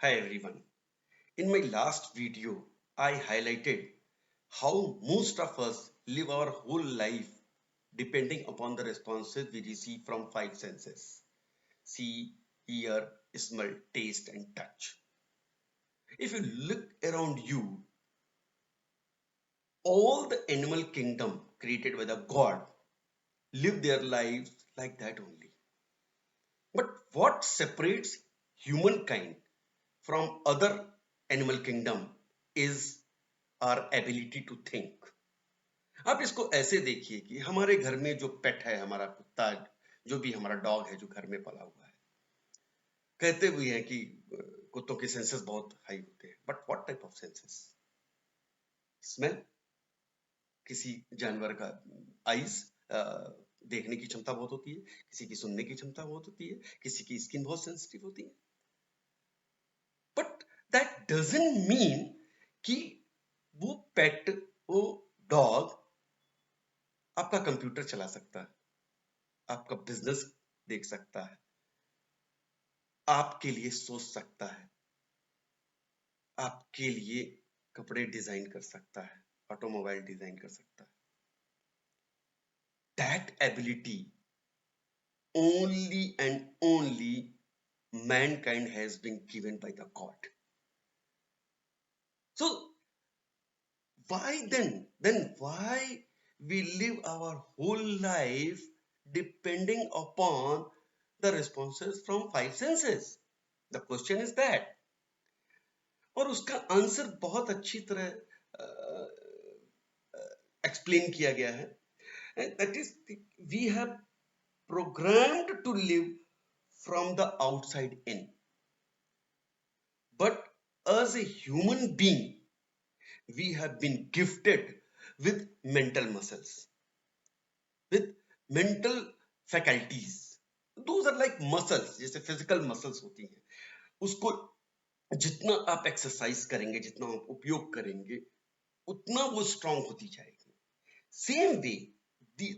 Hi everyone. In my last video, I highlighted how most of us live our whole life depending upon the responses we receive from five senses: see, hear, smell, taste, and touch. If you look around you, all the animal kingdom created by the God live their lives like that only. But what separates humankind from other animal kingdom is our ability to think. आप इसको ऐसे देखिए कि हमारे घर में जो पेट है, हमारा कुत्ता, जो भी हमारा डॉग है जो घर में पला हुआ है, कहते भी हैं कि कुत्तों के सेंसेस बहुत हाई होते हैं, but what type of senses? Smell, किसी जानवर का आईज, देखने की क्षमता बहुत होती है, किसी की सुनने की क्षमता बहुत होती है, किसी की स्किन बहुत सेंसिटिव होती है, बट दैट डजंट मीन कि वो पेट, वो डॉग आपका कंप्यूटर चला सकता है, आपका बिजनेस देख सकता है, आपके लिए सोच सकता है, आपके लिए कपड़े डिजाइन कर सकता है, ऑटोमोबाइल डिजाइन कर सकता है. That ability only and only mankind has been given by the God. So why then why we live our whole life depending upon the responses from five senses? The question is that. और उसका answer बहुत अच्छी तरह explain किया गया है. And that is, we have programmed to live from the outside in. But as a human being, we have been gifted with mental muscles, with mental faculties. Those are like muscles, जैसे physical muscles होती हैं. उसको जितना आप exercise करेंगे, जितना आप उपयोग करेंगे, उतना वो स्ट्रांग होती जाएगी. Same way,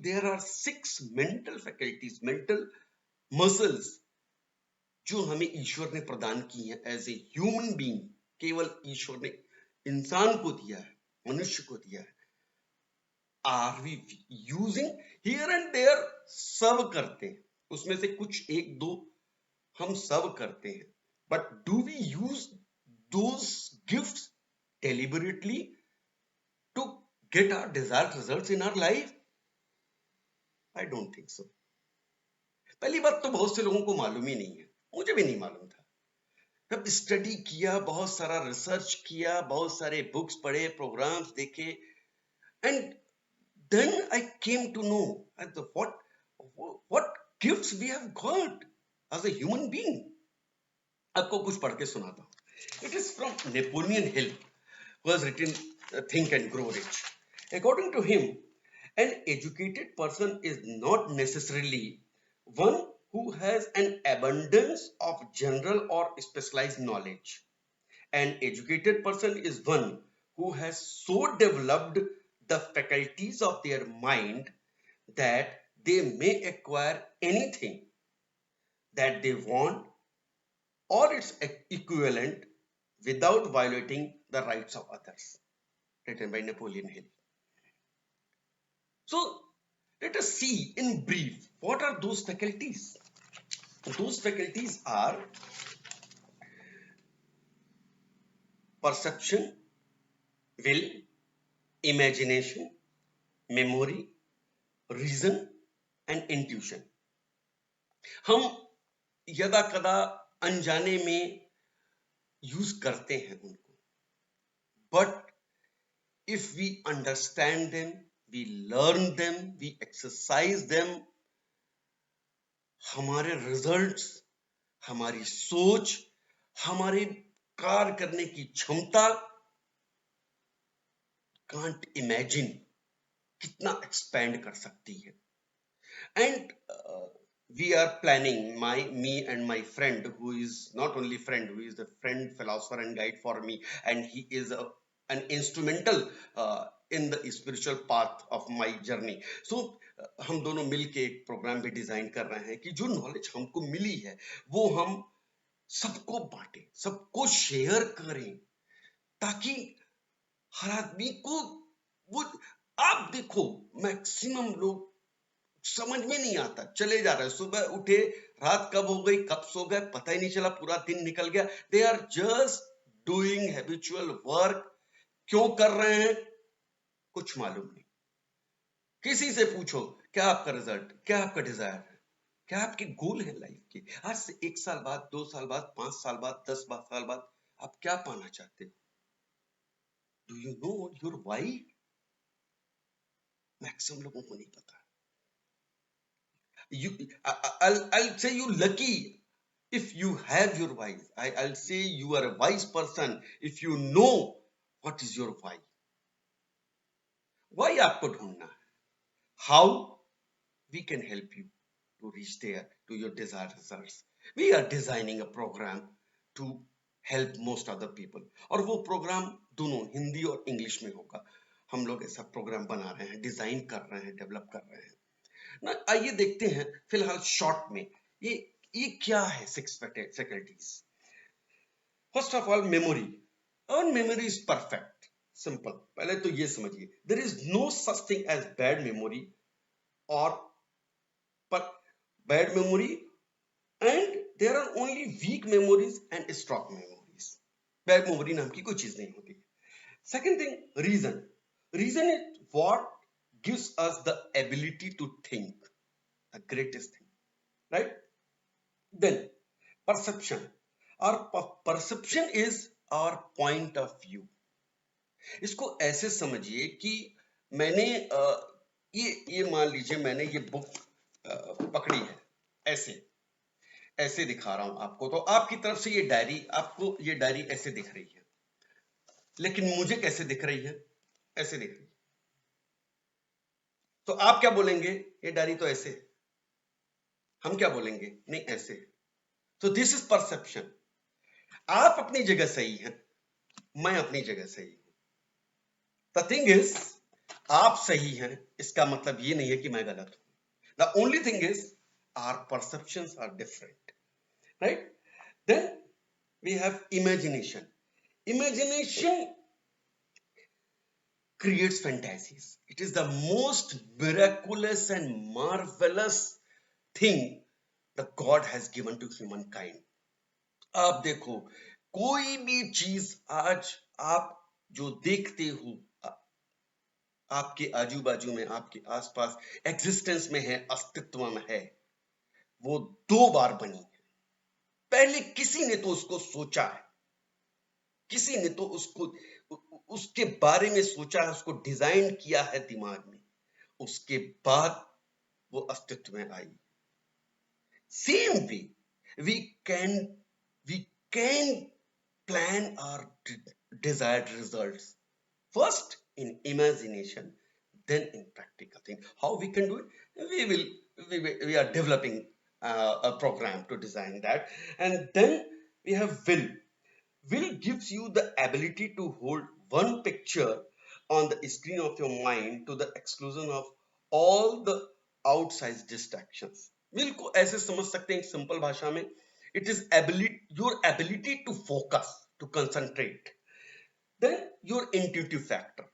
there are 6 mental faculties, mental muscles जो हमें ईश्वर ने प्रदान की है एज ए ह्यूमन बीइंग. केवल ईश्वर ने इंसान को दिया है, मनुष्य को दिया है. Are we using? Here and there serve करते हैं, उसमें से कुछ एक दो हम सर्व करते हैं, but do we use those gifts deliberately to get our desired results in our life? I don't think so. पहली बात तो बहुत से लोगों को मालूम ही नहीं है, मुझे भी नहीं मालूम था. जब स्टडी किया, बहुत सारा रिसर्च किया, बहुत सारे बुक्स पढ़े, प्रोग्राम्स देखे, and then I came to know what gifts we have got as a human being. आपको कुछ पढ़ के सुनाता हूँ. It is from Napoleon Hill, who has written Think and Grow Rich. According to him, an educated person is not necessarily one who has an abundance of general or specialized knowledge. An educated person is one who has so developed the faculties of their mind that they may acquire anything that they want or its equivalent without violating the rights of others. Written by Napoleon Hill. So let us see in brief what are those faculties. Those faculties are perception, will, imagination, memory, reason and intuition. हम यदा कदा अनजाने में use करते हैं उनको, but if we understand them, we learn them, we exercise them, हमारे results, हमारी सोच, हमारे कार्य करने की क्षमता, कांट इमेजिन कितना एक्सपैंड कर सकती है. And we are planning, me and my friend, who is not only friend, who is the friend, philosopher and guide for me, and he is an instrumental in the spiritual path of my journey. So हम दोनों मिलके एक programme भी design कर रहे हैं कि जो नॉलेज हमको मिली है वो हम सबको बांटे, सबको शेयर करें, ताकि हर आदमी को वो, आप देखो मैक्सिमम लोग समझ में नहीं आता, चले जा रहे हैं, सुबह उठे, रात कब हो गई, कब सो गए, पता ही नहीं चला, पूरा दिन निकल गया। They are just doing habitual work. क्यों कर रहे हैं कुछ मालूम नहीं। किसी से पूछो क्या आपका रिजल्ट, क्या आपका डिजायर है, क्या आपके गोल है लाइफ के, आज से 1 साल बाद, 2 साल बाद, 5 साल बाद, 10 साल बाद आप क्या पाना चाहते हो? Do you know your why? Maximum लोगों को नहीं पता। you I'll say you lucky if you have your why. I'll say you are a wise person if you know what is your why आपको ढूंढना है, how we can help you to reach there to your desired results. We are designing a program to help most other people, और वो programme दोनों हिंदी और English में होगा। हम लोग ऐसा प्रोग्राम बना रहे हैं, डिजाइन कर रहे हैं, डेवलप कर रहे हैं ना। आइए देखते हैं फिलहाल शॉर्ट में ये क्या है 6 faculties. First of all memory. और मेमोरी इज परफेक्ट, सिंपल। पहले तो ये समझिए, there is no such thing as bad memory और bad memory, and there are only weak memories and strong memories. Bad memory नाम की कोई चीज नहीं होती। Second thing, reason. Reason is what gives us the ability to think, the greatest thing, right? Then perception. Our perception is our point of view. इसको ऐसे समझिए कि मैंने ये मान लीजिए मैंने ये बुक पकड़ी है, ऐसे ऐसे दिखा रहा हूं आपको, तो आपकी तरफ से ये डायरी, आपको ये डायरी ऐसे दिख रही है, लेकिन मुझे कैसे दिख रही है? ऐसे दिख रही है। तो आप क्या बोलेंगे? ये डायरी तो ऐसे। हम क्या बोलेंगे? नहीं, ऐसे। तो दिस इज परसेप्शन। आप अपनी जगह सही हैं, मैं अपनी जगह सही हूं। द थिंग इज, आप सही हैं इसका मतलब ये नहीं है कि मैं गलत हूं। The only thing is our perceptions are different, right? Then we have imagination. Imagination creates fantasies. It is the most miraculous and marvelous thing that God has given to humankind. आप देखो, कोई भी चीज आज आप जो देखते हो, आपके आजू बाजू में, आपके आसपास एग्जिस्टेंस में है, अस्तित्व में है, वो 2 बार बनी है। पहले किसी ने तो उसको सोचा है, किसी ने तो उसके बारे में सोचा है, उसको डिजाइन किया है दिमाग में, उसके बाद वो अस्तित्व में आई। Same way we can we can plan our desired results first in imagination, then in practical thing. How we can do it? We are developing a program to design that. And then we have will. Will gives you the ability to hold one picture on the screen of your mind to the exclusion of all the outside distractions. will को ऐसे समझ सकते हैं simple भाषा में, it is your ability to focus, to concentrate. Then your intuitive factor.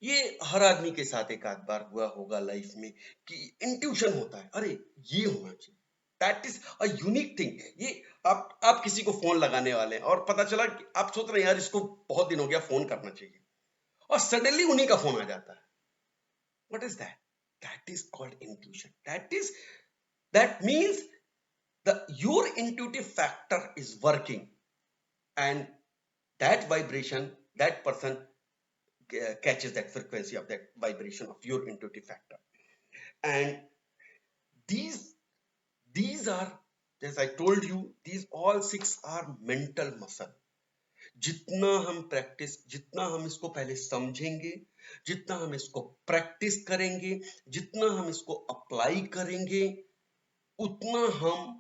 ये हर आदमी के साथ एक आध बार हुआ होगा लाइफ में कि इंट्यूशन होता है, अरे ये होना चाहिए, that is a unique thing. ये आप किसी को फोन लगाने वाले हैं और पता चला कि आप सोच रहे हैं यार इसको बहुत दिन हो गया फोन करना चाहिए, और सडनली उन्हीं का फोन आ जाता है। What is that? That is called intuition. That means your intuitive factor is working, and that vibration, that person catches that frequency of that vibration of your intuitive factor. And these are, as I told you, these all 6 are mental muscle. जितना हम practice, जितना हम इसको पहले समझेंगे, जितना हम इसको प्रैक्टिस करेंगे, जितना हम इसको अप्लाई करेंगे, उतना हम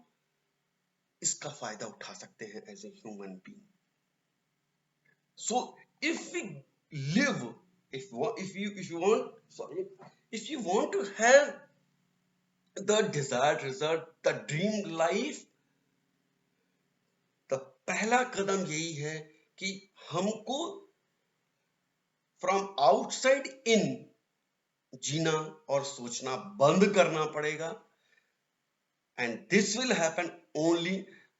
इसका फायदा उठा सकते हैं as a human being. So if we live, if you want to have the desired result, the dream life, तो पहला कदम यही है कि हमको फ्रॉम आउटसाइड इन जीना और सोचना बंद करना पड़ेगा, and this will happen only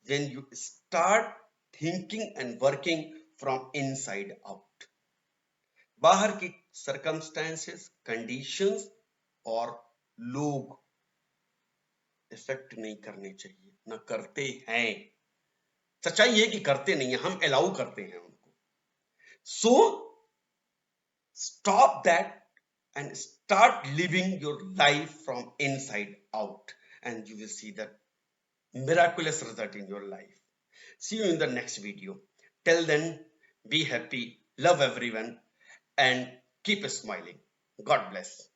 when you start thinking and working from inside out. बाहर की सर्कमस्टेंसेस, कंडीशंस और लोग इफेक्ट नहीं करने चाहिए, ना करते हैं। सच्चाई ये कि करते नहीं है, हम अलाउ करते हैं उनको। सो stop that and start living your life from inside out, and you will see that miraculous result in your life. See you in the next video. Till then, be happy, love everyone, and keep smiling. God bless.